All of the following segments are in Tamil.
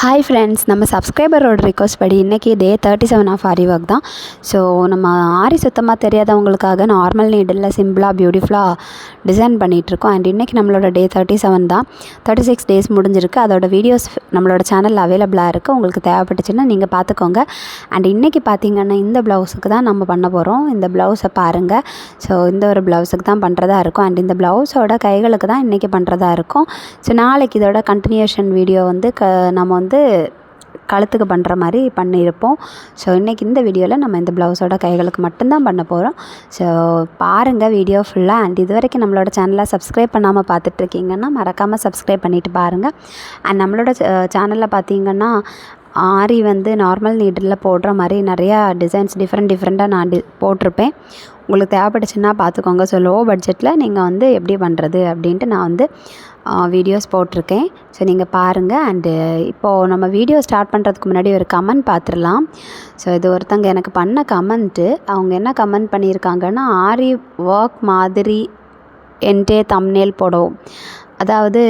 ஹாய் ஃப்ரெண்ட்ஸ், நம்ம சப்ஸ்கிரைபரோட ரிக்வஸ்ட் படி இன்றைக்கி டே 37 ஆஃப் ஆரி ஒர்க் தான். ஸோ நம்ம ஆரி சுத்தமாக தெரியாதவங்களுக்காக நார்மல் நீடில் சிம்பிளாக பியூட்டிஃபுல்லாக டிசைன் பண்ணிகிட்ருக்கோம். அண்ட் இன்றைக்கி நம்மளோட டே 37 தான். 36 டேஸ் முடிஞ்சிருக்கு. அதோட வீடியோஸ் நம்மளோட சேனலில் அவைலபிளாக இருக்குது. உங்களுக்கு தேவைப்பட்டுச்சுன்னா நீங்கள் பார்த்துக்கோங்க. அண்ட் இன்றைக்கி பார்த்திங்கன்னா இந்த ப்ளவுஸுக்கு தான் நம்ம பண்ண போகிறோம். இந்த ப்ளவுஸை பாருங்கள். ஸோ இந்த ஒரு ப்ளவுஸுக்கு தான் பண்ணுறதா இருக்கும். அண்ட் இந்த ப்ளவுஸோட கைகளுக்கு தான் இன்றைக்கி பண்ணுறதா இருக்கும். ஸோ நாளைக்கு இதோட கண்டினியூஷன் வீடியோ வந்து நம்ம கழுத்துக்கு பண்ணுற மாதிரி பண்ணியிருப்போம். ஸோ இன்றைக்கி இந்த வீடியோவில் நம்ம இந்த ப்ளவுஸோட கைகளுக்கு மட்டும்தான் பண்ண போகிறோம். ஸோ பாருங்கள் வீடியோ ஃபுல்லாக. அண்ட் இது வரைக்கும் நம்மளோட சேனலை சப்ஸ்கிரைப் பண்ணாமல் பார்த்துட்ருக்கீங்கன்னா மறக்காமல் சப்ஸ்கிரைப் பண்ணிவிட்டு பாருங்கள். அண்ட் நம்மளோட சேனலில் பார்த்திங்கன்னா ஆரி வந்து நார்மல் நீடில் போடுற மாதிரி நிறையா டிசைன்ஸ் டிஃப்ரெண்ட்டாக நான் போட்டிருப்பேன். உங்களுக்கு தேவைப்பட்டுச்சுன்னா பார்த்துக்கோங்க. ஸோ லோ பட்ஜெட்டில் நீங்கள் வந்து எப்படி பண்ணுறது அப்படின்ட்டு நான் வந்து வீடியோஸ் போட்டிருக்கேன். ஸோ நீங்கள் பாருங்கள். அண்டு இப்போது நம்ம வீடியோ ஸ்டார்ட் பண்ணுறதுக்கு முன்னாடி ஒரு கமெண்ட் பார்த்துடலாம். ஸோ இது ஒருத்தங்க எனக்கு பண்ண கமெண்ட்டு. அவங்க என்ன கமெண்ட் பண்ணியிருக்காங்கன்னா, ஆரி ஒர்க் மாதிரி என்கிட்டே தம்ப்நெயில் போடுவோம். அதாவது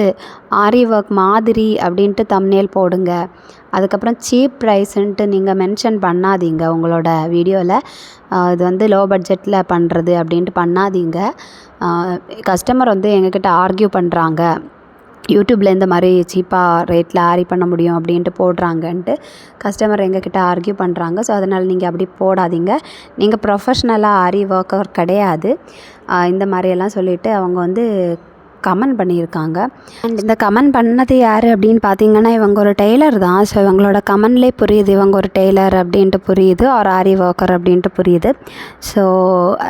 ஆரி ஒர்க் மாதிரி அப்படின்ட்டு தம்ப்நெயில் போடுங்க. அதுக்கப்புறம் சீப் ப்ரைஸுன்ட்டு நீங்கள் மென்ஷன் பண்ணாதீங்க உங்களோட வீடியோவில். இது வந்து லோ பட்ஜெட்டில் பண்ணுறது அப்படின்ட்டு பண்ணாதீங்க. கஸ்டமர் வந்து எங்ககிட்ட ஆர்கியூ பண்ணுறாங்க, யூடியூப்பில் இந்த மாதிரி சீப்பாக ரேட்டில் ஆரி பண்ண முடியும் அப்படின்ட்டு போடுறாங்கன்ட்டு கஸ்டமர் எங்ககிட்ட ஆர்கியூ பண்ணுறாங்க. ஸோ அதனால் நீங்கள் அப்படி போடாதீங்க. நீங்கள் ப்ரொஃபஷ்னலாக ஆரி ஒர்க்கர் கிடையாது இந்த மாதிரியெல்லாம் சொல்லிவிட்டு அவங்க வந்து கமெண்ட் பண்ணியிருக்காங்க. அண்ட் இந்த கமெண்ட் பண்ணது யார் அப்படின்னு பார்த்தீங்கன்னா, இவங்க ஒரு டெய்லர் தான். ஸோ இவங்களோட கமெண்ட்லேயே புரியுது இவங்க ஒரு டெய்லர் அப்படின்ட்டு புரியுது, ஒரு ஆரி ஒர்க்கர் அப்படின்ட்டு புரியுது. ஸோ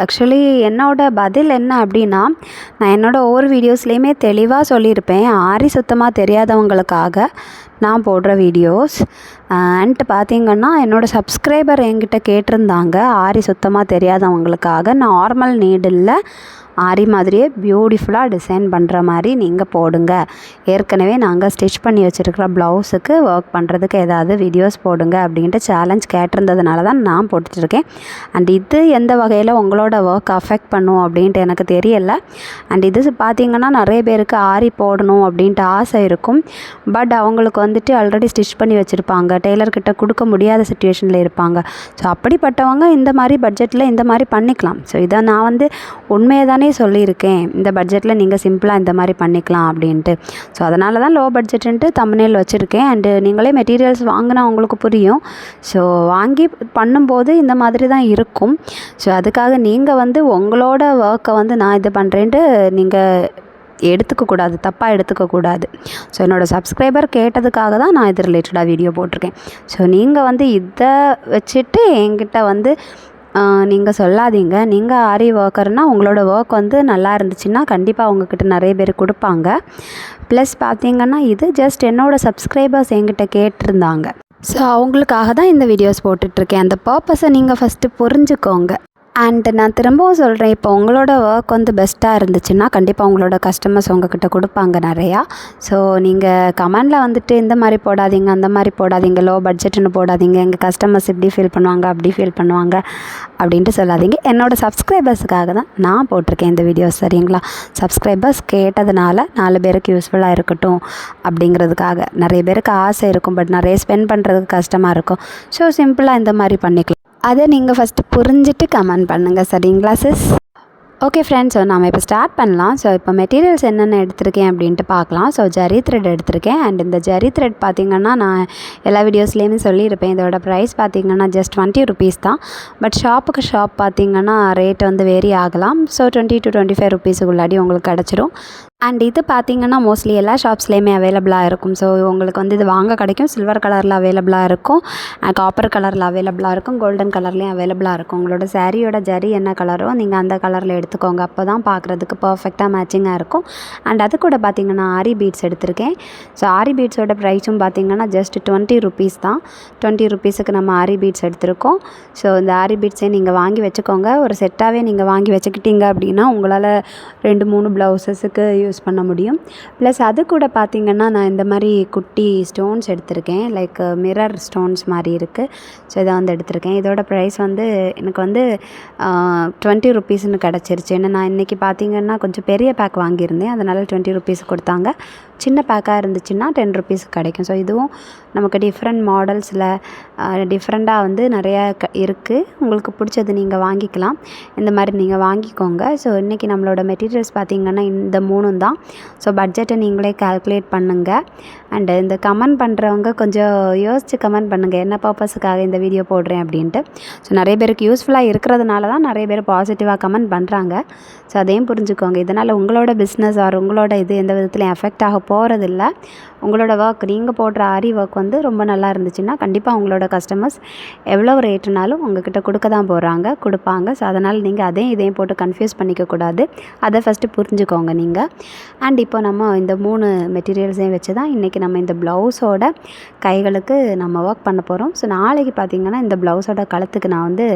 ஆக்சுவலி என்னோடய பதில் என்ன அப்படின்னா, நான் என்னோடய ஒவ்வொரு வீடியோஸ்லேயுமே தெளிவாக சொல்லியிருப்பேன், ஆரி சுத்தமாக தெரியாதவங்களுக்காக நான் போடுற வீடியோஸ். அண்ட் பார்த்திங்கன்னா என்னோடய சப்ஸ்கிரைபர் என்கிட்ட கேட்டிருந்தாங்க, ஆரி சுத்தமாக தெரியாதவங்களுக்காக நார்மல் நீடில் ஆரி மாதிரியே பியூட்டிஃபுல்லாக டிசைன் பண்ணுற மாதிரி நீங்கள் போடுங்க. ஏற்கனவே நாங்கள் ஸ்டிச் பண்ணி வச்சுருக்கிற ப்ளவுஸுக்கு ஒர்க் பண்ணுறதுக்கு ஏதாவது வீடியோஸ் போடுங்க அப்படின்ட்டு சேலஞ்ச் கேட்டிருந்ததுனால தான் நான் போட்டுட்ருக்கேன். அண்ட் இது எந்த வகையில் உங்களோட ஒர்க் அஃபெக்ட் பண்ணும் அப்படின்ட்டு எனக்கு தெரியலை. அண்ட் இது பார்த்திங்கன்னா நிறைய பேருக்கு ஆரி போடணும் அப்படின்ட்டு ஆசை இருக்கும். பட் அவங்களுக்கு வந்துட்டு ஆல்ரெடி ஸ்டிச் பண்ணி வச்சுருப்பாங்க, டெய்லர்கிட்ட கொடுக்க முடியாத சுச்சுவேஷனில் இருப்பாங்க. ஸோ அப்படிப்பட்டவங்க இந்த மாதிரி பட்ஜெட்டில் இந்த மாதிரி பண்ணிக்கலாம். ஸோ இதை நான் வந்து உண்மையை தானே சொல்லியிருக்கேன், இந்த பட்ஜெட்டில் நீங்கள் சிம்பிளாக இந்த மாதிரி பண்ணிக்கலாம் அப்படின்ட்டு. ஸோ அதனால தான் லோ பட்ஜெட்டுன்ட்டு தம்ப்நெயில் வச்சுருக்கேன். அண்டு நீங்களே மெட்டீரியல்ஸ் வாங்கினா உங்களுக்கு புரியும். ஸோ வாங்கி பண்ணும்போது இந்த மாதிரி தான் இருக்கும். ஸோ அதுக்காக நீங்கள் வந்து உங்களோட ஒர்க்கை வந்து நான் இது பண்ணுறேன்ட்டு நீங்கள் எடுத்துக்கக்கூடாது, தப்பாக எடுத்துக்கக்கூடாது. ஸோ என்னோடய சப்ஸ்கிரைபர் கேட்டதுக்காக தான் நான் இது ரிலேட்டடாக வீடியோ போட்டிருக்கேன். ஸோ நீங்கள் வந்து இதை வச்சுட்டு என்கிட்ட வந்து நீங்கள் சொல்லாதீங்க. நீங்கள் ஆரி ஒர்க்கர்னால் உங்களோட ஒர்க் வந்து நல்லா இருந்துச்சுன்னா கண்டிப்பாக அவங்கக்கிட்ட நிறைய பேர் கொடுப்பாங்க. ப்ளஸ் பார்த்திங்கன்னா இது ஜஸ்ட் என்னோடய சப்ஸ்கிரைபர்ஸ் என்கிட்ட கேட்டிருந்தாங்க. ஸோ அவங்களுக்காக தான் இந்த வீடியோஸ் போட்டுட்ருக்கேன். அந்த பர்பஸை நீங்கள் ஃபஸ்ட்டு புரிஞ்சுக்கோங்க. அண்ட் நான் திரும்பவும் சொல்கிறேன், இப்போ உங்களோட ஒர்க் வந்து பெஸ்ட்டாக இருந்துச்சுன்னா கண்டிப்பாக உங்களோட கஸ்டமர்ஸ் உங்ககிட்ட கொடுப்பாங்க நிறையா. ஸோ நீங்கள் கமெண்டில் வந்துட்டு இந்த மாதிரி போடாதீங்க, அந்த மாதிரி போடாதீங்க, லோ பட்ஜெட்டுன்னு போடாதீங்க, எங்கள் கஸ்டமர்ஸ் இப்படி ஃபீல் பண்ணுவாங்க, அப்படி ஃபீல் பண்ணுவாங்க அப்படின்ட்டு சொல்லாதீங்க. என்னோடய சப்ஸ்கிரைபர்ஸுக்காக தான் நான் போட்டிருக்கேன் இந்த வீடியோஸ், சரிங்களா? சப்ஸ்கிரைபர்ஸ் கேட்டதுனால 4 பேருக்கு யூஸ்ஃபுல்லாக இருக்கட்டும் அப்படிங்கிறதுக்காக. நிறைய பேருக்கு ஆசை இருக்கும், பட் நிறைய ஸ்பெண்ட் பண்ணுறதுக்கு கஷ்டமாக இருக்கும். ஸோ சிம்பிளாக இந்த மாதிரி பண்ணிக்கலாம். அதை நீங்கள் ஃபஸ்ட்டு புரிஞ்சுட்டு கமெண்ட் பண்ணுங்கள், சரிங்களா சிஸ்? ஓகே ஃப்ரெண்ட்ஸ், ஸோ நாம் இப்போ ஸ்டார்ட் பண்ணலாம். ஸோ இப்போ மெட்டீரியல்ஸ் என்னென்ன எடுத்திருக்கேன் அப்படின்ட்டு பார்க்கலாம். ஸோ ஜரி த்ரெட் எடுத்திருக்கேன். அண்ட் இந்த ஜரி த்ரெட் பார்த்திங்கன்னா நான் எல்லா வீடியோஸ்லேயுமே சொல்லியிருப்பேன், இதோட ப்ரைஸ் பார்த்திங்கன்னா ஜஸ்ட் 20 rupees தான். பட் ஷாப்புக்கு ஷாப் பார்த்திங்கன்னா ரேட் வந்து வேரி ஆகலாம். ஸோ 20 to 25 rupeesக்குள்ளாடி உங்களுக்கு கிடச்சிரும். அண்ட் இது பார்த்திங்கன்னா மோஸ்ட்லி எல்லா ஷாப்ஸ்லேயுமே அவைலபிளாக இருக்கும். ஸோ உங்களுக்கு வந்து இது வாங்க கிடைக்கும். சில்வர் கலரில் அவைலபிளாக இருக்கும், காப்பர் கலரில் அவைலபிளாக இருக்கும், கோல்டன் கலர்லேயும் அவைலபிளாக இருக்கும். உங்களோட சாரியோட ஜரி என்ன கலரோ நீங்கள் அந்த கலரில் எடுத்துக்கோங்க. அப்போ தான் பார்க்குறதுக்கு பர்ஃபெக்டாக மேட்சிங்காக இருக்கும். அண்ட் அது கூட பார்த்திங்கன்னா ஆரி பீட்ஸ் எடுத்திருக்கேன். ஸோ ஆரி பீட்ஸோட ப்ரைஸும் பார்த்திங்கன்னா ஜஸ்ட் 20 rupees தான். 20 rupeesக்கு நம்ம ஆரி பீட்ஸ் எடுத்திருக்கோம். ஸோ இந்த ஆரி பீட்ஸே நீங்கள் வாங்கி வச்சுக்கோங்க. ஒரு செட்டாகவே நீங்கள் வாங்கி வச்சுக்கிட்டீங்க அப்படின்னா உங்களால் 2-3 ப்ளவுஸஸுக்கு யூஸ் பண்ண முடியும். ப்ளஸ் அது கூட பார்த்திங்கன்னா நான் இந்த மாதிரி குட்டி ஸ்டோன்ஸ் எடுத்திருக்கேன், லைக் மிரர் ஸ்டோன்ஸ் மாதிரி இருக்குது. ஸோ இதை வந்து எடுத்திருக்கேன். இதோட ப்ரைஸ் வந்து எனக்கு வந்து 20 rupeesன்னு கிடச்சிருச்சு. ஏன்னா நான் இன்றைக்கி பார்த்திங்கன்னா கொஞ்சம் பெரிய பேக் வாங்கியிருந்தேன், அதனால் 20 rupees கொடுத்தாங்க. சின்ன பேக்காக இருந்துச்சுன்னா 10 ருபீஸ் கிடைக்கும். ஸோ இதுவும் நமக்கு டிஃப்ரெண்ட் மாடல்ஸில் டிஃப்ரெண்ட்டாக வந்து நிறையா இருக்குது. உங்களுக்கு பிடிச்சது நீங்கள் வாங்கிக்கலாம். இந்த மாதிரி நீங்கள் வாங்கிக்கோங்க. ஸோ இன்றைக்கி நம்மளோட மெட்டீரியல்ஸ் பார்த்திங்கன்னா இந்த 3 தான். ஸோ பட்ஜெட்டை நீங்களே கால்குலேட் பண்ணுங்கள். அண்டு இந்த கமெண்ட் பண்ணுறவங்க கொஞ்சம் யோசித்து கமெண்ட் பண்ணுங்கள், என்ன பர்பஸுக்காக இந்த வீடியோ போடுறேன் அப்படின்ட்டு. ஸோ நிறைய பேருக்கு யூஸ்ஃபுல்லாக இருக்கிறதுனால தான் நிறைய பேர் பாசிட்டிவாக கமெண்ட் பண்ணுறாங்க. ஸோ அதையும் புரிஞ்சுக்கோங்க. இதனால் உங்களோட பிஸ்னஸ் ஆர் உங்களோட இது எந்த விதத்துலையும் எஃபெக்ட் ஆக போகிறதில்ல. உங்களோட ஒர்க், நீங்கள் போடுற ஆரி ஒர்க் வந்து ரொம்ப நல்லா இருந்துச்சுன்னா கண்டிப்பாக உங்களோட கஸ்டமர்ஸ் எவ்வளோ ரேட்டுனாலும் உங்ககிட்ட கொடுக்க தான் போகிறாங்க, கொடுப்பாங்க. ஸோ அதனால் நீங்கள் இதையும் போட்டு கன்ஃபியூஸ் பண்ணிக்கக்கூடாது. அதை ஃபஸ்ட்டு புரிஞ்சுக்கோங்க நீங்கள். அண்ட் இப்போ நம்ம இந்த 3 மெட்டீரியல்ஸையும் வச்சு தான் இன்றைக்கி நம்ம இந்த ப்ளவுஸோட கைகளுக்கு நம்ம ஒர்க் பண்ண போகிறோம். ஸோ நாளைக்கு பார்த்திங்கன்னா இந்த ப்ளவுஸோட கழுத்துக்கு நான் வந்து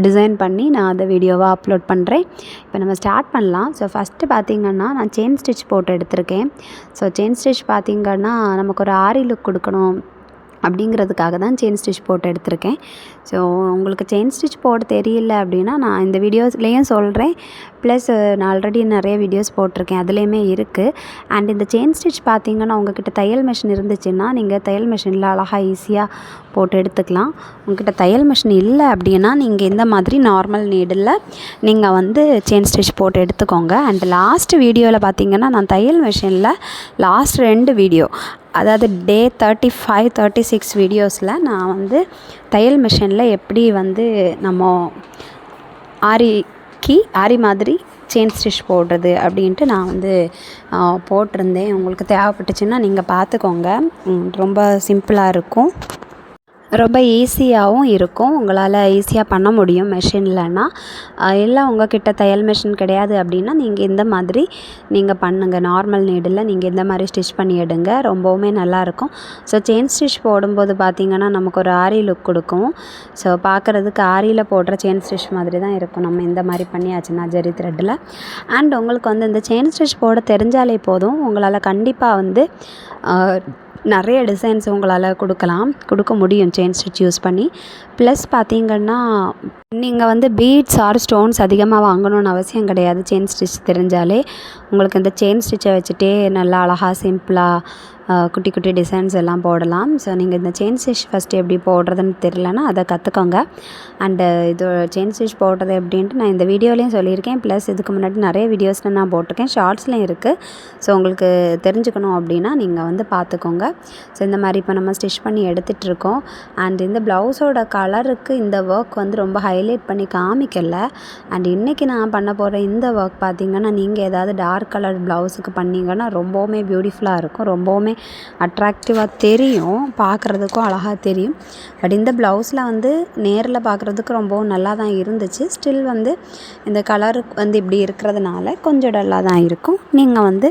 டிசைன் பண்ணி நான் அதை வீடியோவாக அப்லோட் பண்ணுறேன். இப்போ நம்ம ஸ்டார்ட் பண்ணலாம். ஸோ ஃபஸ்ட்டு பார்த்திங்கன்னா நான் செயின் ஸ்டிச் போட்டு எடுத்திருக்கேன். ஸோ செயின் ஸ்டிச் பார்த்திங்கன்னா நமக்கு ஒரு ஆரி லுக் கொடுக்கணும் அப்படிங்கிறதுக்காக தான் செயின் ஸ்டிச் போட்டு எடுத்திருக்கேன். ஸோ உங்களுக்கு செயின் ஸ்டிச் போட தெரியல அப்படின்னா நான் இந்த வீடியோஸ்லேயும் சொல்கிறேன். ப்ளஸ் நான் ஆல்ரெடி நிறைய வீடியோஸ் போட்டிருக்கேன், அதுலேயுமே இருக்குது. அண்ட் இந்த செயின் ஸ்டிச் பார்த்திங்கன்னா உங்கள்கிட்ட தையல் மிஷின் இருந்துச்சுன்னா நீங்கள் தையல் மிஷினில் அழகாக ஈஸியாக போட்டு எடுத்துக்கலாம். உங்கள்கிட்ட தையல் மிஷின் இல்லை அப்படின்னா நீங்கள் இந்த மாதிரி நார்மல் நீடில் நீங்கள் வந்து செயின் ஸ்டிச் போட்டு எடுத்துக்கோங்க. அண்ட் லாஸ்ட் வீடியோவில் பார்த்திங்கன்னா நான் தையல் மிஷினில் லாஸ்ட் 2 வீடியோ, அதாவது டே 35, 36 வீடியோஸில் நான் வந்து தையல் மிஷினில் எப்படி வந்து நம்ம ஆரி மாதிரி செயின் ஸ்டிச் போடுறது அப்படின்ட்டு நான் வந்து போட்டிருந்தேன். உங்களுக்கு தேவைப்பட்டுச்சுன்னா நீங்கள் பார்த்துக்கோங்க. ரொம்ப சிம்பிளாக இருக்கும், ரொம்ப ஈஸியாகவும் இருக்கும். உங்களால் ஈஸியாக பண்ண முடியும் மெஷின்லன்னா. இல்லை உங்கள்கிட்ட தையல் மிஷின் கிடையாது அப்படின்னா நீங்கள் இந்த மாதிரி நீங்கள் பண்ணுங்கள். நார்மல் நீடில் நீங்கள் இந்த மாதிரி ஸ்டிச் பண்ணி எடுங்க, ரொம்பவுமே நல்லாயிருக்கும். ஸோ செயின் ஸ்டிச் போடும்போது பார்த்திங்கன்னா நமக்கு ஒரு ஆரி லுக் கொடுக்கும். ஸோ பார்க்குறதுக்கு ஆரியில் போடுற செயின் ஸ்டிச் மாதிரி தான் இருக்கும் நம்ம இந்த மாதிரி பண்ணியாச்சுன்னா ஜரி த்ரெட்டில். அண்ட் உங்களுக்கு வந்து இந்த செயின் ஸ்டிச் போட தெரிஞ்சாலே போதும், உங்களால் கண்டிப்பாக வந்து நிறைய டிசைன்ஸ் உங்களால் கொடுக்க முடியும் செயின் ஸ்டிச் யூஸ் பண்ணி. ப்ளஸ் பார்த்திங்கன்னா நீங்கள் வந்து பீட்ஸ் ஆர் ஸ்டோன்ஸ் அதிகமாக வாங்கணும்னு அவசியம் கிடையாது. செயின் ஸ்டிச் தெரிஞ்சாலே உங்களுக்கு இந்த செயின் ஸ்டிச்சை வச்சுட்டே நல்லா அழகாக சிம்பிளாக குட்டி குட்டி டிசைன்ஸ் எல்லாம் போடலாம். ஸோ நீங்கள் இந்த செயின் ஸ்டிச் ஃபஸ்ட்டு எப்படி போடுறதுன்னு தெரியலனா அதை கற்றுக்கோங்க. அண்டு இது செயின் ஸ்டிச் போடுறது எப்படின்ட்டு நான் இந்த வீடியோலையும் சொல்லியிருக்கேன். ப்ளஸ் இதுக்கு முன்னாடி நிறைய வீடியோஸில் நான் போட்டிருக்கேன், ஷார்ட்ஸ்லையும் இருக்குது. ஸோ உங்களுக்கு தெரிஞ்சுக்கணும் அப்படின்னா நீங்கள் வந்து பார்த்துக்கோங்க. ஸோ இந்த மாதிரி இப்போ நம்ம ஸ்டிச் பண்ணி எடுத்துகிட்ருக்கோம். அண்ட் இந்த ப்ளவுஸோட கலருக்கு இந்த ஒர்க் வந்து ரொம்ப ஹைலைட் பண்ணி காமிக்கல. அண்ட் இன்றைக்கி நான் பண்ண போகிற இந்த ஒர்க் பார்த்திங்கன்னா நீங்கள் ஏதாவது டார்க் கலர் ப்ளவுஸுக்கு பண்ணிங்கன்னா ரொம்பவுமே பியூட்டிஃபுல்லாக இருக்கும், ரொம்பவுமே அட்ராக்டிவாக தெரியும், பார்க்குறதுக்கும் அழகாக தெரியும். பட் இந்த ப்ளவுஸில் வந்து நேரில் பார்க்குறதுக்கு ரொம்பவும் நல்லா தான் இருந்துச்சு. ஸ்டில் வந்து இந்த கலர் வந்து இப்படி இருக்கிறதுனால கொஞ்சம் டல்லாக தான் இருக்கும். நீங்கள் வந்து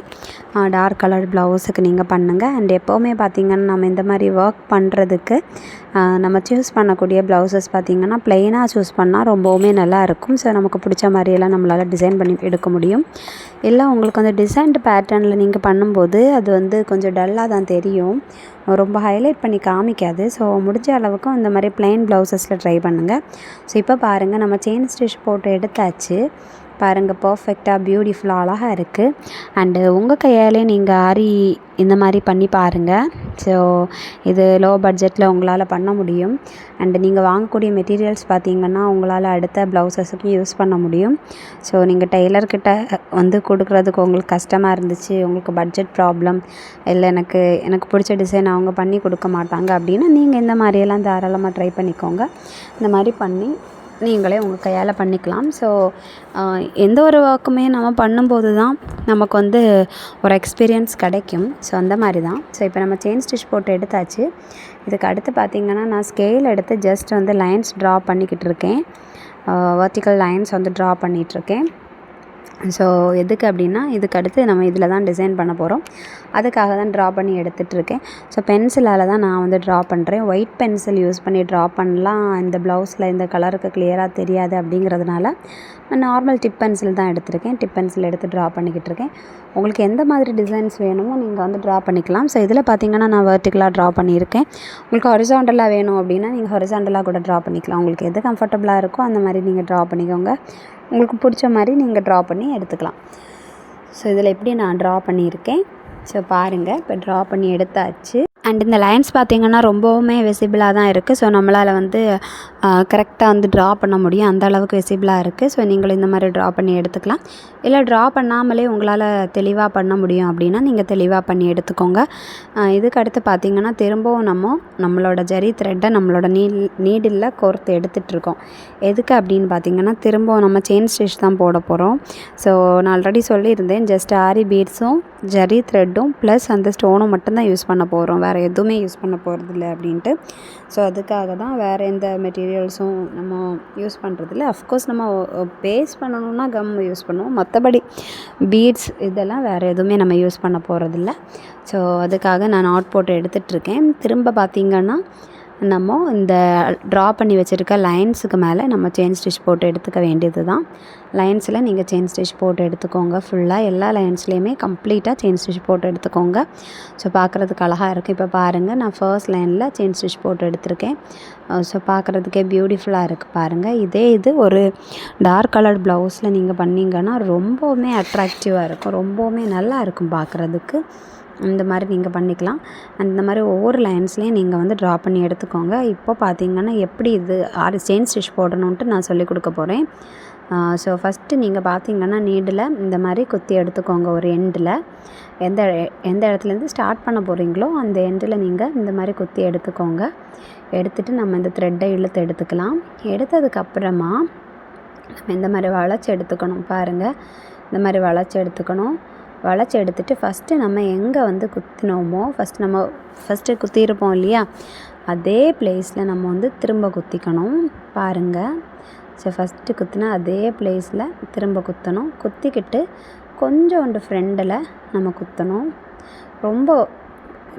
டார்க் கலர் ப்ளவுஸுக்கு நீங்கள் பண்ணுங்கள். அண்ட் எப்போவுமே பார்த்திங்கன்னா நம்ம இந்த மாதிரி ஒர்க் பண்ணுறதுக்கு நம்ம சூஸ் பண்ணக்கூடிய ப்ளவுசஸ் பார்த்திங்கன்னா ப்ளெயினாக சூஸ் பண்ணால் ரொம்பவுமே நல்லாயிருக்கும். ஸோ நமக்கு பிடிச்ச மாதிரியெல்லாம் நம்மளால் டிசைன் பண்ணி எடுக்க முடியும். இல்லை உங்களுக்கு அந்த டிசைன்டு பேட்டர்னில் நீங்கள் பண்ணும்போது அது வந்து கொஞ்சம் டல்லாக தான் தெரியும், ரொம்ப ஹைலைட் பண்ணி காமிக்காது. ஸோ முடிஞ்ச அளவுக்கு இந்த மாதிரி ப்ளைன் ப்ளவுசஸில் ட்ரை பண்ணுங்கள். ஸோ இப்போ பாருங்கள் நம்ம செயின் ஸ்டிச் போட்டு எடுத்தாச்சு. பாருங்கள் பர்ஃபெக்டாக பியூட்டிஃபுல்லாக அழகாக இருக்குது. அண்டு உங்கள் கையாலே நீங்கள் ஆரி இந்த மாதிரி பண்ணி பாருங்கள். ஸோ இது லோ பட்ஜெட்டில் உங்களால் பண்ண முடியும். அண்டு நீங்கள் வாங்கக்கூடிய மெட்டீரியல்ஸ் பார்த்திங்கன்னா உங்களால் அடுத்த ப்ளவுசஸுக்கும் யூஸ் பண்ண முடியும். ஸோ நீங்கள் டெய்லர்கிட்ட வந்து கொடுக்குறதுக்கு உங்களுக்கு கஷ்டமாக இருந்துச்சு, உங்களுக்கு பட்ஜெட் ப்ராப்ளம், இல்லை எனக்கு பிடிச்ச டிசைன் அவங்க பண்ணி கொடுக்க மாட்டாங்க அப்படின்னா நீங்கள் இந்த மாதிரியெல்லாம் தாராளமாக ட்ரை பண்ணிக்கோங்க. இந்த மாதிரி பண்ணி நீங்களே உங்கள் கையால் பண்ணிக்கலாம். ஸோ எந்த ஒரு ஒர்க்குமே நம்ம பண்ணும்போது தான் நமக்கு வந்து ஒரு எக்ஸ்பீரியன்ஸ் கிடைக்கும். ஸோ அந்த மாதிரி தான். ஸோ இப்போ நம்ம செயின் ஸ்டிச் போட்டு எடுத்தாச்சு. இதுக்கு அடுத்து பார்த்திங்கன்னா நான் ஸ்கேல் எடுத்து ஜஸ்ட் வந்து லைன்ஸ் ட்ரா பண்ணிக்கிட்டு இருக்கேன். வெர்டிக்கல் லைன்ஸ் வந்து ட்ரா பண்ணிகிட்ருக்கேன். ஸோ எதுக்கு அப்படின்னா இதுக்கு அடுத்து நம்ம இதில் தான் டிசைன் பண்ண போகிறோம், அதுக்காக தான் ட்ரா பண்ணி எடுத்துகிட்ருக்கேன். ஸோ பென்சிலால் தான் நான் வந்து ட்ரா பண்ணுறேன். ஒயிட் பென்சில் யூஸ் பண்ணி ட்ரா பண்ணலாம், இந்த ப்ளவுஸில் இந்த கலருக்கு கிளியராக தெரியாது அப்படிங்கிறதுனால நான் நார்மல் டிப் பென்சில் தான் எடுத்திருக்கேன். டிப் பென்சில் எடுத்து ட்ரா பண்ணிக்கிட்டு இருக்கேன். உங்களுக்கு எந்த மாதிரி டிசைன்ஸ் வேணுமோ நீங்கள் வந்து ட்ரா பண்ணிக்கலாம். ஸோ இதில் பார்த்திங்கன்னா நான் வெர்டிக்கலாக ட்ரா பண்ணியிருக்கேன். உங்களுக்கு ஹொரிசாண்டலாக வேணும் அப்படின்னா நீங்கள் ஹொரிசாண்டலாக கூட ட்ரா பண்ணிக்கலாம். உங்களுக்கு எது கம்ஃபர்டபுளாக இருக்கோ அந்த மாதிரி நீங்கள் ட்ரா பண்ணிக்கோங்க. உங்களுக்கு பிடிச்ச மாதிரி நீங்கள் ட்ரா பண்ணி எடுத்துக்கலாம். ஸோ இதில் எப்படி நான் ட்ரா பண்ணியிருக்கேன் ஸோ பாருங்கள், இப்போ ட்ரா பண்ணி எடுத்தாச்சு. அண்ட் இந்த லைன்ஸ் பார்த்திங்கன்னா ரொம்பவுமே விசிபிளாக தான் இருக்குது. ஸோ நம்மளால் வந்து கரெக்டாக வந்து ட்ரா பண்ண முடியும், அந்த அளவுக்கு விசிபிளாக இருக்குது. ஸோ நீங்களும் இந்த மாதிரி ட்ரா பண்ணி எடுத்துக்கலாம். இல்லை ட்ரா பண்ணாமலே உங்களால் தெளிவாக பண்ண முடியும் அப்படின்னா நீங்கள் தெளிவாக பண்ணி எடுத்துக்கோங்க. இதுக்கு அடுத்து பார்த்திங்கன்னா திரும்பவும் நம்மளோட ஜரி த்ரெட்டை நம்மளோட நீடில் கோர்த்து எடுத்துகிட்ருக்கோம். எதுக்கு அப்படின்னு பார்த்திங்கன்னா திரும்பவும் நம்ம செயின் ஸ்டிச் தான் போட போகிறோம். ஸோ நான் ஆல்ரெடி சொல்லியிருந்தேன், ஜஸ்ட் ஆரி பீட்ஸும் ஜரி த்ரெட்டும் ப்ளஸ் அந்த ஸ்டோனும் மட்டும்தான் யூஸ் பண்ண போகிறோம், வேறு எதுவுமே யூஸ் பண்ண போகிறதில்ல அப்படின்ட்டு. ஸோ அதுக்காக தான் வேறு எந்த மெட்டீரியல்ஸும் நம்ம யூஸ் பண்ணுறதில்ல. அஃப்கோர்ஸ் நம்ம பேஸ்ட் பண்ணணுன்னா கம் யூஸ் பண்ணுவோம், மற்றபடி பீட்ஸ் இதெல்லாம் வேறு எதுவுமே நம்ம யூஸ் பண்ண போகிறதில்ல. ஸோ அதுக்காக நான் நாட் போட்டு எடுத்துகிட்ருக்கேன். திரும்ப பார்த்திங்கன்னா நம்ம இந்த ட்ரா பண்ணி வச்சுருக்க லைன்ஸுக்கு மேலே நம்ம செயின் ஸ்டிச் போட்டு எடுத்துக்க வேண்டியது தான். லைன்ஸில் நீங்கள் செயின் ஸ்டிச் போட்டு எடுத்துக்கோங்க. ஃபுல்லாக எல்லா லைன்ஸ்லேயுமே கம்ப்ளீட்டாக செயின் ஸ்டிச் போட்டு எடுத்துக்கோங்க. ஸோ பார்க்குறதுக்கு அழகாக இருக்குது. இப்போ பாருங்கள், நான் ஃபர்ஸ்ட் லைனில் செயின் ஸ்டிச் போட்டு எடுத்திருக்கேன். ஸோ பார்க்குறதுக்கே பியூட்டிஃபுல்லாக இருக்குது பாருங்கள். இது ஒரு டார்க் கலர் ப்ளவுஸில் நீங்கள் பண்ணிங்கன்னா ரொம்பவுமே அட்ராக்டிவாக இருக்கும், ரொம்பவுமே நல்லா இருக்கும் பார்க்குறதுக்கு. இந்த மாதிரி நீங்கள் பண்ணிக்கலாம். அந்த மாதிரி ஒவ்வொரு லைன்ஸ்லேயும் நீங்கள் வந்து ட்ரா பண்ணி எடுத்துக்கோங்க. இப்போ பார்த்திங்கன்னா எப்படி இது செயின் ஸ்டிச் போடணுன்ட்டு நான் சொல்லிக் கொடுக்க போகிறேன். ஸோ ஃபஸ்ட்டு நீங்கள் பார்த்திங்கன்னா நீடில் இந்த மாதிரி குத்தி எடுத்துக்கோங்க. ஒரு எண்டில் எந்த இடத்துலேருந்து ஸ்டார்ட் பண்ண போகிறீங்களோ அந்த எண்டில் நீங்கள் இந்த மாதிரி குத்தி எடுத்துக்கோங்க. எடுத்துகிட்டு நம்ம இந்த த்ரெட்டை இழுத்து எடுத்துக்கலாம். எடுத்ததுக்கப்புறமா நம்ம இந்த மாதிரி வளைச்சி எடுத்துக்கணும். பாருங்கள், இந்த மாதிரி வளைச்சி எடுத்துக்கணும். வளைச்சி எடுத்துகிட்டு ஃபஸ்ட்டு நம்ம எங்கே வந்து குத்தினோமோ ஃபஸ்ட்டு குத்தியிருப்போம் இல்லையா, அதே பிளேஸில் நம்ம வந்து திரும்ப குத்திக்கணும். பாருங்கள், ஸோ ஃபஸ்ட்டு குத்தினா அதே பிளேஸில் திரும்ப குத்தணும். குத்திக்கிட்டு கொஞ்சோண்டு ஃப்ரெண்டில் நம்ம குத்தணும். ரொம்ப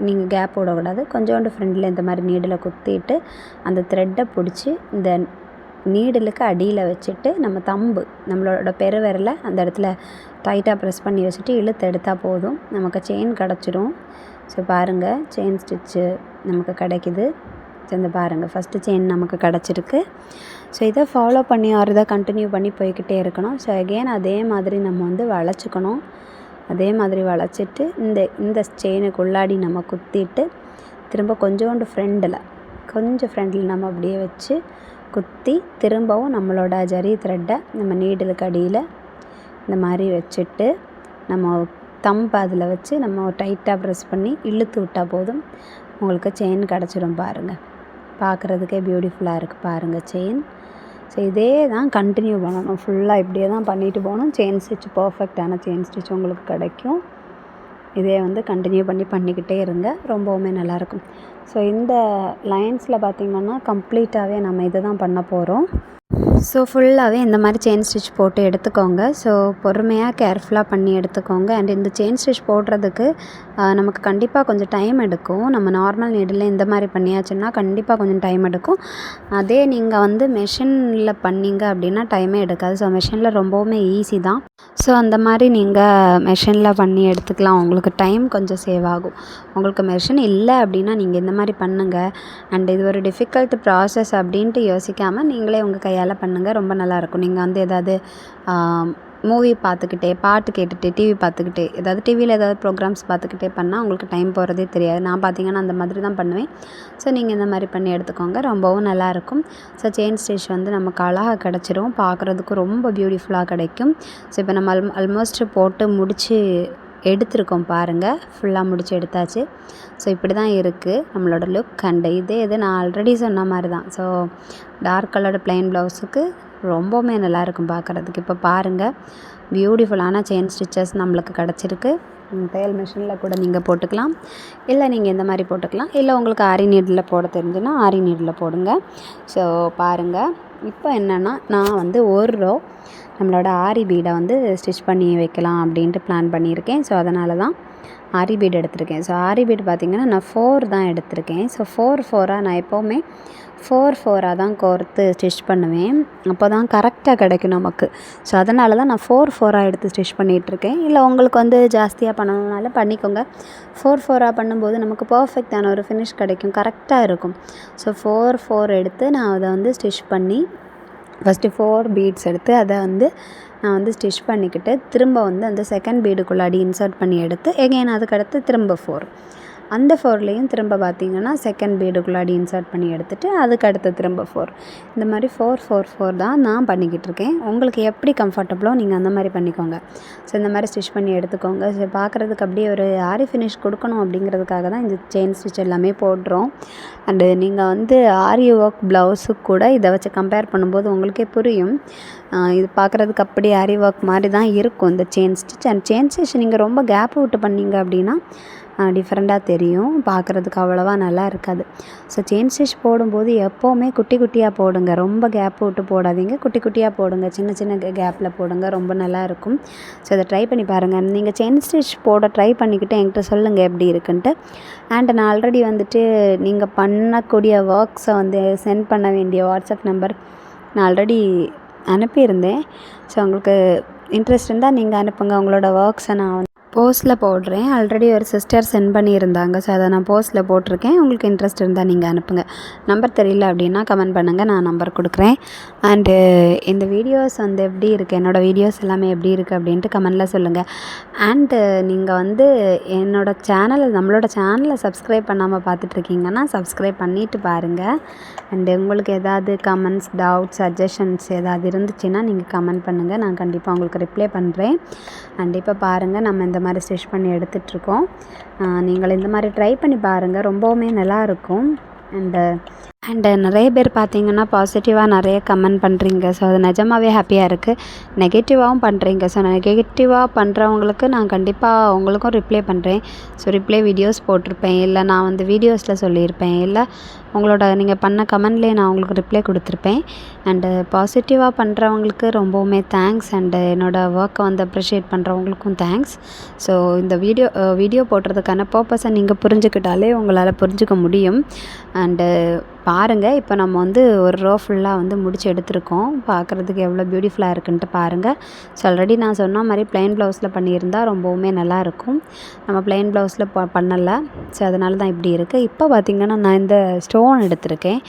நீங்கள் கேப் விடக்கூடாது. கொஞ்சோண்டு ஃப்ரெண்டில் இந்த மாதிரி நீடில் குத்திட்டு அந்த த்ரெட்டை பிடிச்சி இந்த நீடலுக்கு அடியில் வச்சுட்டு நம்ம நம்மளோட பெருவிரலை அந்த இடத்துல டைட்டாக ப்ரெஸ் பண்ணி வச்சுட்டு இழுத்து எடுத்தால் போதும், நமக்கு செயின் கிடச்சிரும். ஸோ பாருங்கள், செயின் ஸ்டிச்சு நமக்கு கிடைக்கிது. ஸோ இந்த பாருங்கள், ஃபஸ்ட்டு செயின் நமக்கு கிடச்சிருக்கு. ஸோ இதை ஃபாலோ பண்ணி ஆறுதை கண்டினியூ பண்ணி போய்கிட்டே இருக்கணும். ஸோ அகெயின் அதே மாதிரி நம்ம வந்து வளைச்சிக்கணும். அதே மாதிரி வளைச்சிட்டு இந்த செயினுக்கு உள்ளாடி நம்ம குத்திட்டு திரும்ப கொஞ்சம் ஃப்ரெண்டில் நம்ம அப்படியே வச்சு குத்தி திரும்பவும் நம்மளோட ஜரி த்ரெட்டை நம்ம நீடலுக்கு அடியில் இந்த மாதிரி வச்சுட்டு நம்ம அதில் வச்சு நம்ம டைட்டாக ப்ரெஸ் பண்ணி இழுத்து விட்டால் போதும், உங்களுக்கு செயின் கிடச்சிரும். பாருங்கள், பார்க்குறதுக்கே பியூட்டிஃபுல்லாக இருக்குது பாருங்கள் செயின். ஸோ இதே தான் கண்டினியூ பண்ணணும், ஃபுல்லாக இப்படியே தான் பண்ணிட்டு போகணும். செயின் ஸ்டிச் பர்ஃபெக்டான செயின் ஸ்டிச் உங்களுக்கு கிடைக்கும். இதே வந்து கண்டினியூ பண்ணிக்கிட்டே இருங்க, ரொம்பவுமே நல்லாயிருக்கும். ஸோ இந்த லைன்ஸில் பார்த்திங்கன்னா கம்ப்ளீட்டாகவே நம்ம இதை தான் பண்ண போகிறோம். ஸோ ஃபுல்லாகவே இந்த மாதிரி செயின் ஸ்டிச் போட்டு எடுத்துக்கோங்க. ஸோ பொறுமையாக கேர்ஃபுல்லாக பண்ணி எடுத்துக்கோங்க. அண்ட் இந்த செயின் ஸ்டிச் போடுறதுக்கு நமக்கு கண்டிப்பாக கொஞ்சம் டைம் எடுக்கும். நம்ம நார்மல் நீடில் இந்த மாதிரி பண்ணியாச்சுன்னா கண்டிப்பாக கொஞ்சம் டைம் எடுக்கும். அதே நீங்கள் வந்து மெஷினில் பண்ணிங்க அப்படின்னா டைமே எடுக்காது. ஸோ மெஷினில் ரொம்பவுமே ஈஸி தான். ஸோ அந்த மாதிரி நீங்கள் மெஷினில் பண்ணி எடுத்துக்கலாம், உங்களுக்கு டைம் கொஞ்சம் சேவ் ஆகும். உங்களுக்கு மெஷின் இல்லை அப்படின்னா நீங்கள் இந்த மாதிரி பண்ணுங்கள். அண்ட் இது ஒரு டிஃபிகல்ட் ப்ராசஸ் அப்படின்ட்டு யோசிக்காமல் நீங்களே உங்கள் கையால் பண்ணுங்கள், ரொம்ப நல்லாயிருக்கும். நீங்கள் வந்து ஏதாவது மூவி பார்த்துக்கிட்டே, பாட்டு கேட்டுகிட்டே, டிவி பார்த்துக்கிட்டே, டிவியில் ஏதாவது ப்ரோக்ராம்ஸ் பார்த்துக்கிட்டே பண்ணால் உங்களுக்கு டைம் போகிறதே தெரியாது. நான் பார்த்திங்கன்னா அந்த மாதிரி தான் பண்ணுவேன். ஸோ நீங்கள் இந்த மாதிரி பண்ணி எடுத்துக்கோங்க, ரொம்பவும் நல்லாயிருக்கும். ஸோ செயின் ஸ்டிச் வந்து நமக்கு அழகாக கிடச்சிரும், பார்க்குறதுக்கு ரொம்ப பியூட்டிஃபுல்லாக கிடைக்கும். ஸோ இப்போ நம்ம ஆல்மோஸ்ட் போட்டு முடித்து எடுத்திருக்கோம் பாருங்கள், ஃபுல்லாக முடித்து எடுத்தாச்சு. ஸோ இப்படி தான் இருக்குது நம்மளோட லுக். அண்ட் இது நான் ஆல்ரெடி சொன்ன மாதிரி தான். ஸோ டார்க் கலர்டு ப்ளைன் ப்ளவுஸுக்கு ரொம்பவுமே நல்லாயிருக்கும் பார்க்குறதுக்கு. இப்போ பாருங்கள், பியூட்டிஃபுல்லான செயின் ஸ்டிச்சஸ் நம்மளுக்கு கிடச்சிருக்கு. தையல் மிஷினில் கூட நீங்கள் போட்டுக்கலாம், இல்லை நீங்கள் இந்த மாதிரி போட்டுக்கலாம், இல்லை உங்களுக்கு ஆரி நீடில் போட தெரிஞ்சுன்னா ஆரி நீடில் போடுங்க. ஸோ பாருங்கள், இப்போ என்னென்னா நான் வந்து ஒரு ரோ நம்மளோட ஆரி பீடை வந்து ஸ்டிச் பண்ணி வைக்கலாம் அப்படின்ட்டு பிளான் பண்ணியிருக்கேன். ஸோ அதனால தான் ஆரி பீடு எடுத்திருக்கேன். ஸோ ஆரி பீடு பார்த்திங்கன்னா நான் 4 தான் எடுத்திருக்கேன். ஸோ 4 நான் எப்போவுமே 4 தான் கோர்த்து ஸ்டிச் பண்ணுவேன், அப்போ தான் கரெக்டாக கிடைக்கும் நமக்கு. ஸோ அதனால தான் நான் 4 எடுத்து ஸ்டிச் பண்ணிகிட்ருக்கேன். இல்லை உங்களுக்கு வந்து ஜாஸ்தியாக பண்ணணுன்னாலும் பண்ணிக்கோங்க. 4 பண்ணும்போது நமக்கு பர்ஃபெக்டான ஒரு ஃபினிஷ் கிடைக்கும், கரெக்டாக இருக்கும். ஸோ 4 எடுத்து நான் அதை வந்து ஸ்டிச் பண்ணி ஃபஸ்ட்டு 4 பீட்ஸ் எடுத்து அதை வந்து நான் வந்து ஸ்டிச் பண்ணிக்கிட்டு திரும்ப வந்து அந்த செகண்ட் பீடுக்குள்ளாடி இன்சர்ட் பண்ணி எடுத்து எகைன் அதுக்கடுத்து திரும்ப 4 அந்த 4லேயும் திரும்ப பார்த்திங்கன்னா செகண்ட் பீடுக்குள்ளாடி இன்சர்ட் பண்ணி எடுத்துகிட்டு அதுக்கடுத்து திரும்ப 4 இந்த மாதிரி 4 தான் நான் பண்ணிக்கிட்டு இருக்கேன். உங்களுக்கு எப்படி கம்ஃபர்டபுளோ நீங்கள் அந்த மாதிரி பண்ணிக்கோங்க. ஸோ இந்த மாதிரி ஸ்டிச் பண்ணி எடுத்துக்கோங்க. ஸோ பார்க்குறதுக்கு அப்படியே ஒரு ஆரி ஃபினிஷ் கொடுக்கணும் அப்படிங்கிறதுக்காக தான் இந்த செயின் ஸ்டிச் எல்லாமே போடுறோம். அண்டு நீங்கள் வந்து ஆரி ஒர்க் ப்ளவுஸுக்கு கூட இதை வச்சு கம்பேர் பண்ணும்போது உங்களுக்கே புரியும். இது பார்க்குறதுக்கு அப்படி ஆரி ஒர்க் மாதிரி தான் இருக்கும் இந்த chain stitch. And chain stitch நீங்கள் ரொம்ப கேப் விட்டு பண்ணிங்க அப்படின்னா டிஃப்ரெண்ட்டாக தெரியும், பார்க்குறதுக்கு அவ்வளோவா நல்லா இருக்காது. ஸோ செயின் ஸ்டிச் போடும்போது எப்போவுமே குட்டி குட்டியாக போடுங்க, ரொம்ப கேப் விட்டு போடாதீங்க, குட்டி குட்டியாக போடுங்க, சின்ன சின்ன கேப்பில் போடுங்க, ரொம்ப நல்லாயிருக்கும். ஸோ இதை ட்ரை பண்ணி பாருங்கள். நீங்கள் செயின் ஸ்டிச் போட ட்ரை பண்ணிக்கிட்டு என்கிட்ட சொல்லுங்கள் எப்படி இருக்குன்ட்டு. அண்ட் நான் ஆல்ரெடி வந்துட்டு நீங்கள் பண்ணக்கூடிய ஒர்க்ஸை வந்து சென்ட் பண்ண வேண்டிய வாட்ஸ்அப் நம்பர் நான் ஆல்ரெடி அனுப்பியிருந்தேன். ஸோ உங்களுக்கு இன்ட்ரெஸ்ட் இருந்தால் நீங்கள் அனுப்புங்க. உங்களோட ஒர்க்ஸை நான் போஸ்ட்டில் போடுறேன். ஆல்ரெடி ஒரு சிஸ்டர் சென்ட் பண்ணியிருந்தாங்க. ஸோ அதை நான் போஸ்ட்டில் போட்டிருக்கேன். உங்களுக்கு இன்ட்ரெஸ்ட் இருந்தால் நீங்கள் அனுப்புங்க. நம்பர் தெரியல அப்படின்னா கமெண்ட் பண்ணுங்கள், நான் நம்பர் கொடுக்குறேன். அண்டு இந்த வீடியோஸ் வந்து எப்படி இருக்குது, என்னோடய வீடியோஸ் எல்லாமே எப்படி இருக்குது அப்படின்ட்டு கமெண்டில் சொல்லுங்கள். அண்டு நீங்கள் வந்து நம்மளோட சேனலை சப்ஸ்கிரைப் பண்ணாமல் பார்த்துட்ருக்கீங்கன்னா சப்ஸ்கிரைப் பண்ணிவிட்டு பாருங்கள். அண்டு உங்களுக்கு ஏதாவது கமெண்ட்ஸ், டவுட்ஸ், சஜஷன்ஸ் ஏதாவது இருந்துச்சுன்னா நீங்கள் கமெண்ட் பண்ணுங்கள், நான் கண்டிப்பாக உங்களுக்கு ரிப்ளை பண்ணுறேன். கண்டிப்பாக பாருங்கள், நம்ம இந்த மாதிரி ஸ்டிச் பண்ணி எடுத்துகிட்ருக்கோம். நீங்கள் இந்த மாதிரி ட்ரை பண்ணி பாருங்கள், ரொம்பவுமே நல்லாயிருக்கும். அண்டு நிறைய பேர் பார்த்திங்கன்னா பாசிட்டிவாக நிறைய கமெண்ட் பண்ணுறீங்க. ஸோ அது நிஜமாகவே ஹாப்பியாக இருக்குது. நெகட்டிவாகவும் பண்ணுறீங்க. ஸோ நெகட்டிவாக பண்ணுறவங்களுக்கு நான் கண்டிப்பாக உங்களுக்கும் ரிப்ளை பண்ணுறேன். ஸோ ரிப்ளை வீடியோஸ் போட்டிருப்பேன், இல்லை நான் வந்து வீடியோஸில் சொல்லியிருப்பேன், இல்லை உங்களோட நீங்கள் பண்ண கமெண்ட்லேயே நான் உங்களுக்கு ரிப்ளை கொடுத்துருப்பேன். அண்டு பாசிட்டிவாக பண்ணுறவங்களுக்கு ரொம்பவுமே தேங்க்ஸ். அண்டு என்னோடய ஒர்க்கை வந்து அப்ரிஷியேட் பண்ணுறவங்களுக்கும் தேங்க்ஸ். ஸோ இந்த வீடியோ போடுறதுக்கான பர்பஸை நீங்கள் புரிஞ்சுக்கிட்டாலே உங்களால் புரிஞ்சுக்க முடியும். அண்டு பாருங்கள், இப்போ நம்ம வந்து ஒரு ரோ ஃபுல்லாக வந்து முடிச்சு எடுத்திருக்கோம். பார்க்குறதுக்கு எவ்வளோ பியூட்டிஃபுல்லாக இருக்குன்ட்டு பாருங்கள். ஸோ ஆல்ரெடி நான் சொன்ன மாதிரி ப்ளைன் ப்ளவுஸில் பண்ணியிருந்தால் ரொம்பவுமே நல்லாயிருக்கும். நம்ம ப்ளைன் ப்ளவுஸில் பண்ணலை. ஸோ அதனால தான் இப்படி இருக்குது. இப்போ பார்த்திங்கன்னா நான் இந்த ஸ்டோன் எடுத்திருக்கேன்.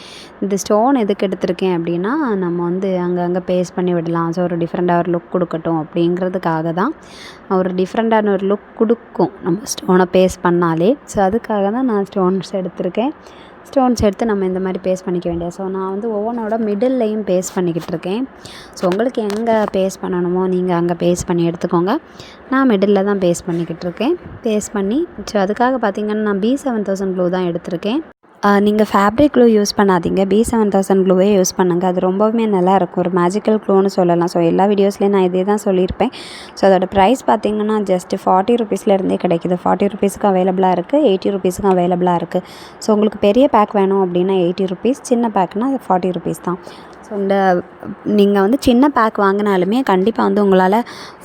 இந்த ஸ்டோன் எதுக்கு எடுத்திருக்கேன் அப்படின்னா, நம்ம வந்து அங்கங்கே பேஸ்ட் பண்ணி விடலாம். ஸோ ஒரு டிஃப்ரெண்ட்டாக ஒரு லுக் கொடுக்கட்டும் அப்படிங்கிறதுக்காக தான். ஒரு டிஃப்ரெண்ட்டான ஒரு லுக் கொடுக்கும் நம்ம ஸ்டோனை பேஸ்ட் பண்ணாலே. ஸோ அதுக்காக தான் நான் ஸ்டோன்ஸ் எடுத்திருக்கேன். ஸ்டோன்ஸ் எடுத்து நம்ம இந்த மாதிரி பேஸ்ட் பண்ணிக்க வேண்டியது. ஸோ நான் வந்து ஒவ்வொன்றோட மிடில்லையும் பேஸ்ட் பண்ணிக்கிட்டு இருக்கேன். ஸோ உங்களுக்கு எங்கே பேஸ்ட் பண்ணணுமோ நீங்கள் அங்கே பேஸ்ட் பண்ணி எடுத்துக்கோங்க. நான் மிடில் தான் பேஸ்ட் பண்ணிக்கிட்டு இருக்கேன். பேஸ்ட் பண்ணி ஸோ அதுக்காக பார்த்திங்கன்னா நான் B7000 க்ளூ தான் எடுத்திருக்கேன். நீங்கள் ஃபேப்ரிக் க்ளூ யூஸ் பண்ணாதீங்க, B7000 க்ளூவே யூஸ் பண்ணுங்கள். அது ரொம்பவுமே நல்லாயிருக்கும், ஒரு மேஜிக்கல் க்ளூன்னு சொல்லலாம். ஸோ எல்லா வீடியோஸ்லேயும் நான் இதே தான் சொல்லியிருப்பேன். ஸோ அதோட ப்ரைஸ் பார்த்திங்கன்னா ஜஸ்ட்டு 40 ருபீஸ்லேருந்தே கிடைக்கிது. 40 ருபீஸுக்கும் அவைலபிளாக இருக்குது, 80 ருபீஸுக்கும் அவைலபிளாக இருக்குது. ஸோ உங்களுக்கு பெரிய பேக் வேணும் அப்படின்னா 80 ருபீஸ், சின்ன பேக்னால் 40 ருபீஸ் தான். ஸோ நீங்கள் வந்து சின்ன பேக் வாங்கினாலுமே கண்டிப்பாக வந்து உங்களால்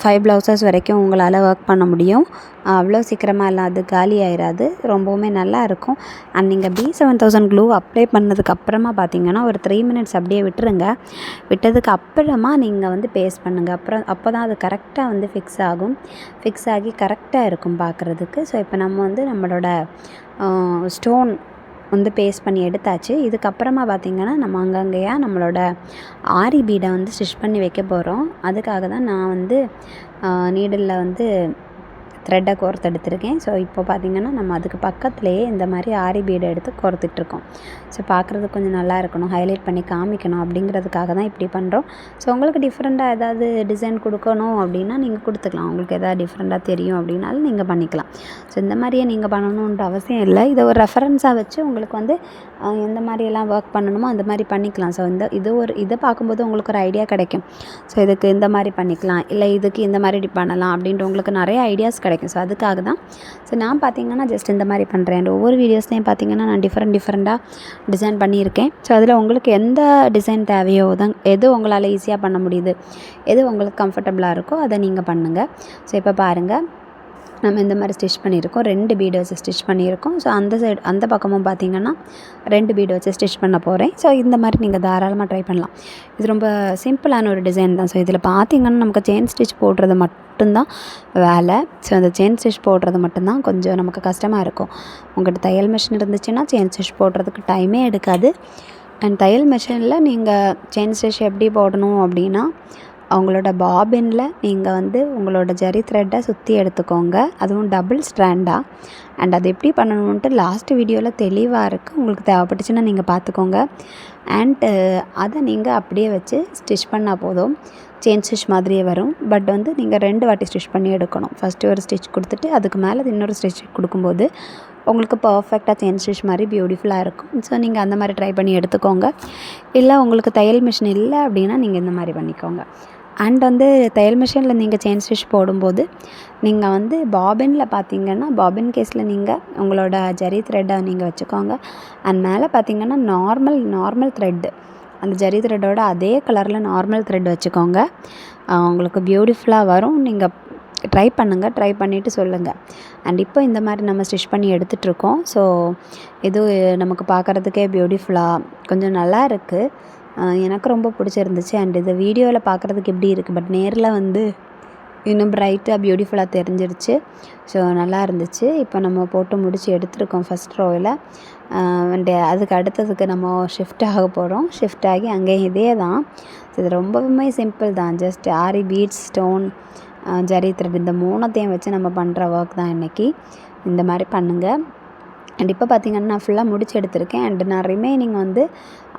5 ப்ளவுசஸ் வரைக்கும் உங்களால் ஒர்க் பண்ண முடியும். அவ்வளோ சீக்கிரமாக இல்லை, அது காலி ஆயிடாது, ரொம்பவுமே நல்லா இருக்கும். அண்ட் நீங்கள் B7000 க்ளூ அப்ளை பண்ணதுக்கப்புறமா பார்த்திங்கன்னா ஒரு 3 மினிட்ஸ் அப்படியே விட்டுருங்க. விட்டதுக்கு அப்புறமா நீங்கள் வந்து பேஸ்ட் பண்ணுங்கள். அப்போ தான் அது கரெக்டாக வந்து ஃபிக்ஸ் ஆகி கரெக்டாக இருக்கும் பார்க்குறதுக்கு. ஸோ இப்போ நம்ம வந்து நம்மளோட ஸ்டோன் வந்து பேஸ்ட் பண்ணி எடுத்தாச்சு. இதுக்கப்புறமா பார்த்திங்கன்னா நம்ம அங்கங்கேயா நம்மளோட ஆரி பீடை வந்து ஸ்டிச் பண்ணி வைக்க போகிறோம். அதுக்காக தான் நான் வந்து நீடிலில் வந்து த்ரெட்டை கோர்த்து எடுத்திருக்கேன். ஸோ இப்போ பார்த்திங்கன்னா நம்ம அதுக்கு பக்கத்துலேயே இந்த மாதிரி ஆரி பீடை எடுத்து கோர்த்துட்ருக்கோம். ஸோ பார்க்குறதுக்கு கொஞ்சம் நல்லா இருக்கணும், ஹைலைட் பண்ணி காமிக்கணும் அப்படிங்கிறதுக்காக தான் இப்படி பண்ணுறோம். ஸோ உங்களுக்கு டிஃப்ரெண்ட்டாக ஏதாவது டிசைன் கொடுக்கணும் அப்படின்னா நீங்கள் கொடுத்துக்கலாம். உங்களுக்கு எதாவது டிஃப்ரெண்ட்டாக தெரியும் அப்படின்னாலும் நீங்கள் பண்ணிக்கலாம். ஸோ இந்த மாதிரியே நீங்கள் பண்ணணுன்ற அவசியம் இல்லை. இதை ஒரு ரெஃபரன்ஸாக வச்சு உங்களுக்கு வந்து எந்த மாதிரியெல்லாம் ஒர்க் பண்ணணுமோ அந்த மாதிரி பண்ணிக்கலாம். ஸோ இதை பார்க்கும்போது உங்களுக்கு ஒரு ஐடியா கிடைக்கும். ஸோ இதுக்கு இந்த மாதிரி பண்ணிக்கலாம், இல்லை இதுக்கு இந்த மாதிரி பண்ணலாம் அப்படின்ட்டு உங்களுக்கு நிறைய ஐடியாஸ் கிடைக்கும். ஸோ அதுக்காக தான். ஸோ நான் பார்த்திங்கன்னா ஜஸ்ட் இந்த மாதிரி பண்ணுறேன். ஒவ்வொரு வீடியோஸ்லேயும் பார்த்திங்கன்னா நான் டிஃப்ரெண்ட்டாக டிசைன் பண்ணியிருக்கேன். ஸோ அதில் உங்களுக்கு எந்த டிசைன் தேவையோ எது உங்களால் ஈஸியாக பண்ண முடியுது, எது உங்களுக்கு கம்ஃபர்டபுளாக இருக்கோ அதை நீங்கள் பண்ணுங்கள். ஸோ இப்போ பாருங்கள், நம்ம இந்த மாதிரி ஸ்டிச் பண்ணியிருக்கோம், 2 பீடு வச்சு ஸ்டிச் பண்ணியிருக்கோம். ஸோ அந்த பக்கமும் பார்த்திங்கன்னா 2 பீடு வச்சு ஸ்டிச் பண்ண போகிறேன். ஸோ இந்த மாதிரி நீங்கள் தாராளமாக ட்ரை பண்ணலாம். இது ரொம்ப சிம்பிளான ஒரு டிசைன் தான். ஸோ இதில் பார்த்திங்கன்னா நமக்கு செயின் ஸ்டிச் போடுறது மட்டும்தான் வேலை. ஸோ அந்த செயின் ஸ்டிச் போடுறது மட்டும்தான் கொஞ்சம் நமக்கு கஷ்டமாக இருக்கும். உங்கள்கிட்ட தையல் மிஷின் இருந்துச்சுன்னா செயின் ஸ்டிச் போடுறதுக்கு டைமே எடுக்காது. அண்ட் தையல் மிஷினில் நீங்கள் செயின் ஸ்டிச் எப்படி போடணும் அப்படின்னா, அவங்களோட பாபினில் நீங்கள் வந்து உங்களோட ஜரி த்ரெட்டை சுற்றி எடுத்துக்கோங்க. அதுவும் டபுள் ஸ்ட்ராண்டாக. அண்ட் அது எப்படி பண்ணணுன்ட்டு லாஸ்ட் வீடியோவில் தெளிவாக இருக்குது. உங்களுக்கு தேவைப்பட்டுச்சுன்னா நீங்கள் பார்த்துக்கோங்க. அண்டு அதை நீங்கள் அப்படியே வச்சு ஸ்டிச் பண்ணால் போதும். செயின் ஸ்டிச் மாதிரியே வரும். பட் வந்து நீங்கள் 2 வாட்டி ஸ்டிச் பண்ணி எடுக்கணும். ஃபஸ்ட்டு ஒரு ஸ்டிச் கொடுத்துட்டு அதுக்கு மேலே இன்னொரு ஸ்டிச் கொடுக்கும்போது உங்களுக்கு பர்ஃபெக்டாக செயின் ஸ்டிச் மாதிரி பியூட்டிஃபுல்லாக இருக்கும். ஸோ நீங்கள் அந்த மாதிரி ட்ரை பண்ணி எடுத்துக்கோங்க. இல்லை உங்களுக்கு தையல் மிஷின் இல்லை அப்படின்னா நீங்கள் இந்த மாதிரி பண்ணிக்கோங்க. அண்ட் வந்து தையல் மிஷினில் நீங்கள் செயின் ஸ்டிச் போடும்போது நீங்கள் வந்து பாபினில் பார்த்தீங்கன்னா, பாபின் கேஸில் நீங்கள் உங்களோட ஜரி த்ரெட்டை நீங்கள் வச்சுக்கோங்க. அண்ட் மேலே பார்த்தீங்கன்னா நார்மல் த்ரெட்டு, அந்த ஜரி த்ரெட்டோட அதே கலரில் நார்மல் த்ரெட் வச்சுக்கோங்க. உங்களுக்கு பியூட்டிஃபுல்லாக வரும். நீங்கள் ட்ரை பண்ணுங்கள். ட்ரை பண்ணிவிட்டு சொல்லுங்கள். அண்ட் இப்போ இந்த மாதிரி நம்ம ஸ்டிச் பண்ணி எடுத்துகிட்ருக்கோம். ஸோ இது நமக்கு பார்க்குறதுக்கே பியூட்டிஃபுல்லாக கொஞ்சம் நல்லா இருக்குது. எனக்கு ரொம்ப பிடிச்சிருந்துச்சு. அண்ட் இது வீடியோவில் பார்க்குறதுக்கு எப்படி இருக்குது, பட் நேரில் வந்து இன்னும் பிரைட்டாக பியூட்டிஃபுல்லாக தெரிஞ்சிருச்சு. ஸோ நல்லா இருந்துச்சு. இப்போ நம்ம போட்டு முடித்து எடுத்துருக்கோம் ஃபஸ்ட் ரோவில். அண்டு அதுக்கு அடுத்ததுக்கு நம்ம ஷிஃப்ட் ஆக போகிறோம். ஷிஃப்ட் ஆகி அங்கேயும் இதே தான். இது ரொம்பவுமே சிம்பிள் தான். ஜஸ்ட் ஆரி பீட்ஸ், ஸ்டோன், ஜரி த்ரெட் இந்த 3த்தையும் வச்சு நம்ம பண்ணுற ஒர்க் தான் இன்றைக்கி. இந்த மாதிரி பண்ணுங்கள். அண்ட் இப்போ பார்த்திங்கன்னா நான் ஃபுல்லாக முடிச்சு எடுத்திருக்கேன். அண்டு நான் ரிமைனிங் வந்து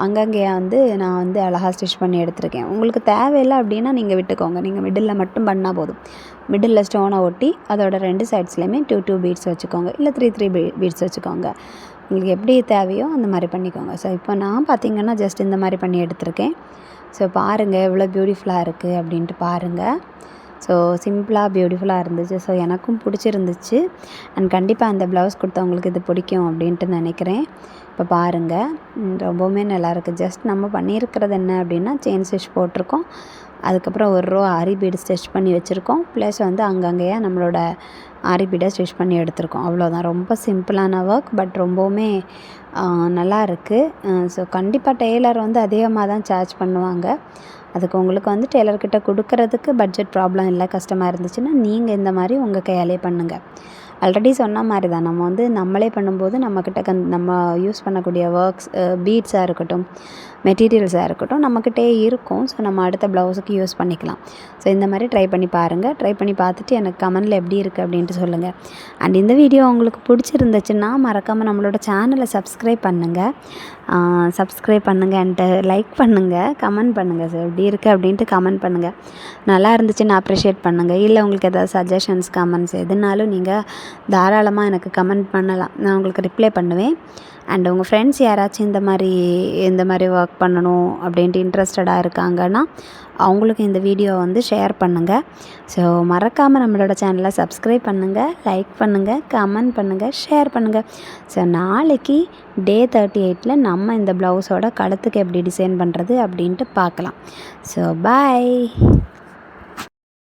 அங்கங்கே வந்து நான் வந்து அழகாக ஸ்டிச் பண்ணி எடுத்திருக்கேன். உங்களுக்கு தேவையில்லை அப்படின்னா நீங்கள் விட்டுக்கோங்க. நீங்கள் மிடில் மட்டும் பண்ணால் போதும். மிடில் ஸ்டோனை ஒட்டி அதோட 2 சைட்ஸ்லேயுமே 2 பீட்ஸ் வச்சுக்கோங்க. இல்லை 3 பீட்ஸ் வச்சுக்கோங்க. உங்களுக்கு எப்படி தேவையோ அந்த மாதிரி பண்ணிக்கோங்க. ஸோ இப்போ நான் பார்த்திங்கன்னா ஜஸ்ட் இந்த மாதிரி பண்ணி எடுத்திருக்கேன். ஸோ பாருங்கள் எவ்வளோ பியூட்டிஃபுல்லாக இருக்குது அப்படின்ட்டு பாருங்கள். ஸோ சிம்பிளாக பியூட்டிஃபுல்லாக இருந்துச்சு. ஸோ எனக்கும் பிடிச்சிருந்துச்சு. அண்ட் கண்டிப்பாக அந்த ப்ளவுஸ் கொடுத்தவங்களுக்கு இது பிடிக்கும் அப்படின்ட்டு நினைக்கிறேன். இப்போ பாருங்கள் ரொம்பவுமே நல்லாயிருக்கு. ஜஸ்ட் நம்ம பண்ணியிருக்கிறது என்ன அப்படின்னா, செயின் ஸ்டிச் போட்டிருக்கோம். அதுக்கப்புறம் ஒரு ரோ ஆரி பீடு ஸ்டிச் பண்ணி வச்சுருக்கோம். ப்ளஸ் வந்து அங்கங்கேயே நம்மளோட ஆரி பீடை ஸ்டிச் பண்ணி எடுத்திருக்கோம். அவ்வளோதான். ரொம்ப சிம்பிளான ஒர்க், பட் ரொம்பவுமே நல்லா இருக்குது. ஸோ கண்டிப்பாக டெய்லர் வந்து அதிகமாக தான் சார்ஜ் பண்ணுவாங்க. அதுக்கு உங்களுக்கு வந்து டெய்லர்கிட்ட கொடுக்கறதுக்கு பட்ஜெட் ப்ராப்ளம் இல்லை, கஷ்டமாக இருந்துச்சுன்னா நீங்கள் இந்த மாதிரி உங்கள் கையாலே பண்ணுங்கள். ஆல்ரெடி சொன்ன மாதிரி தான், நம்ம வந்து நம்மளே பண்ணும்போது நம்மக்கிட்ட நம்ம யூஸ் பண்ணக்கூடிய ஒர்க்ஸ், பீட்ஸாக இருக்கட்டும், மெட்டீரியல்ஸாக இருக்கட்டும் நம்மக்கிட்டே இருக்கும். ஸோ நம்ம அடுத்த ப்ளவுஸுக்கு யூஸ் பண்ணிக்கலாம். ஸோ இந்த மாதிரி ட்ரை பண்ணி பாருங்கள். ட்ரை பண்ணி பார்த்துட்டு எனக்கு கமெண்டில் எப்படி இருக்குது அப்படின்ட்டு சொல்லுங்கள். அண்ட் இந்த வீடியோ உங்களுக்கு பிடிச்சிருந்துச்சுன்னா மறக்காமல் நம்மளோட சேனலை சப்ஸ்கிரைப் பண்ணுங்கள். அண்ட் லைக் பண்ணுங்கள், கமெண்ட் பண்ணுங்கள். ஸோ எப்படி இருக்குது அப்படின்ட்டு கமெண்ட் பண்ணுங்கள். நல்லா இருந்துச்சுன்னு அப்ரிஷியேட் பண்ணுங்கள். இல்லை உங்களுக்கு ஏதாவது சஜஷன்ஸ், கமெண்ட்ஸ் எதுனாலும் நீங்கள் தாராளமாக எனக்கு கமெண்ட் பண்ணலாம். நான் உங்களுக்கு ரிப்ளை பண்ணுவேன். அண்ட் உங்கள் ஃப்ரெண்ட்ஸ் யாராச்சும் இந்த மாதிரி ஒர்க் பண்ணணும் அப்படின்ட்டு இன்ட்ரெஸ்டடாக இருக்காங்கன்னா அவங்களுக்கு இந்த வீடியோ வந்து ஷேர் பண்ணுங்கள். ஸோ மறக்காமல் நம்மளோட சேனலை சப்ஸ்கிரைப் பண்ணுங்கள், லைக் பண்ணுங்கள், கமெண்ட் பண்ணுங்கள், ஷேர் பண்ணுங்கள். ஸோ நாளைக்கு டே 38 நம்ம இந்த ப்ளவுஸோட கழுத்துக்கு எப்படி டிசைன் பண்ணுறது அப்படின்ட்டு பார்க்கலாம். So bye.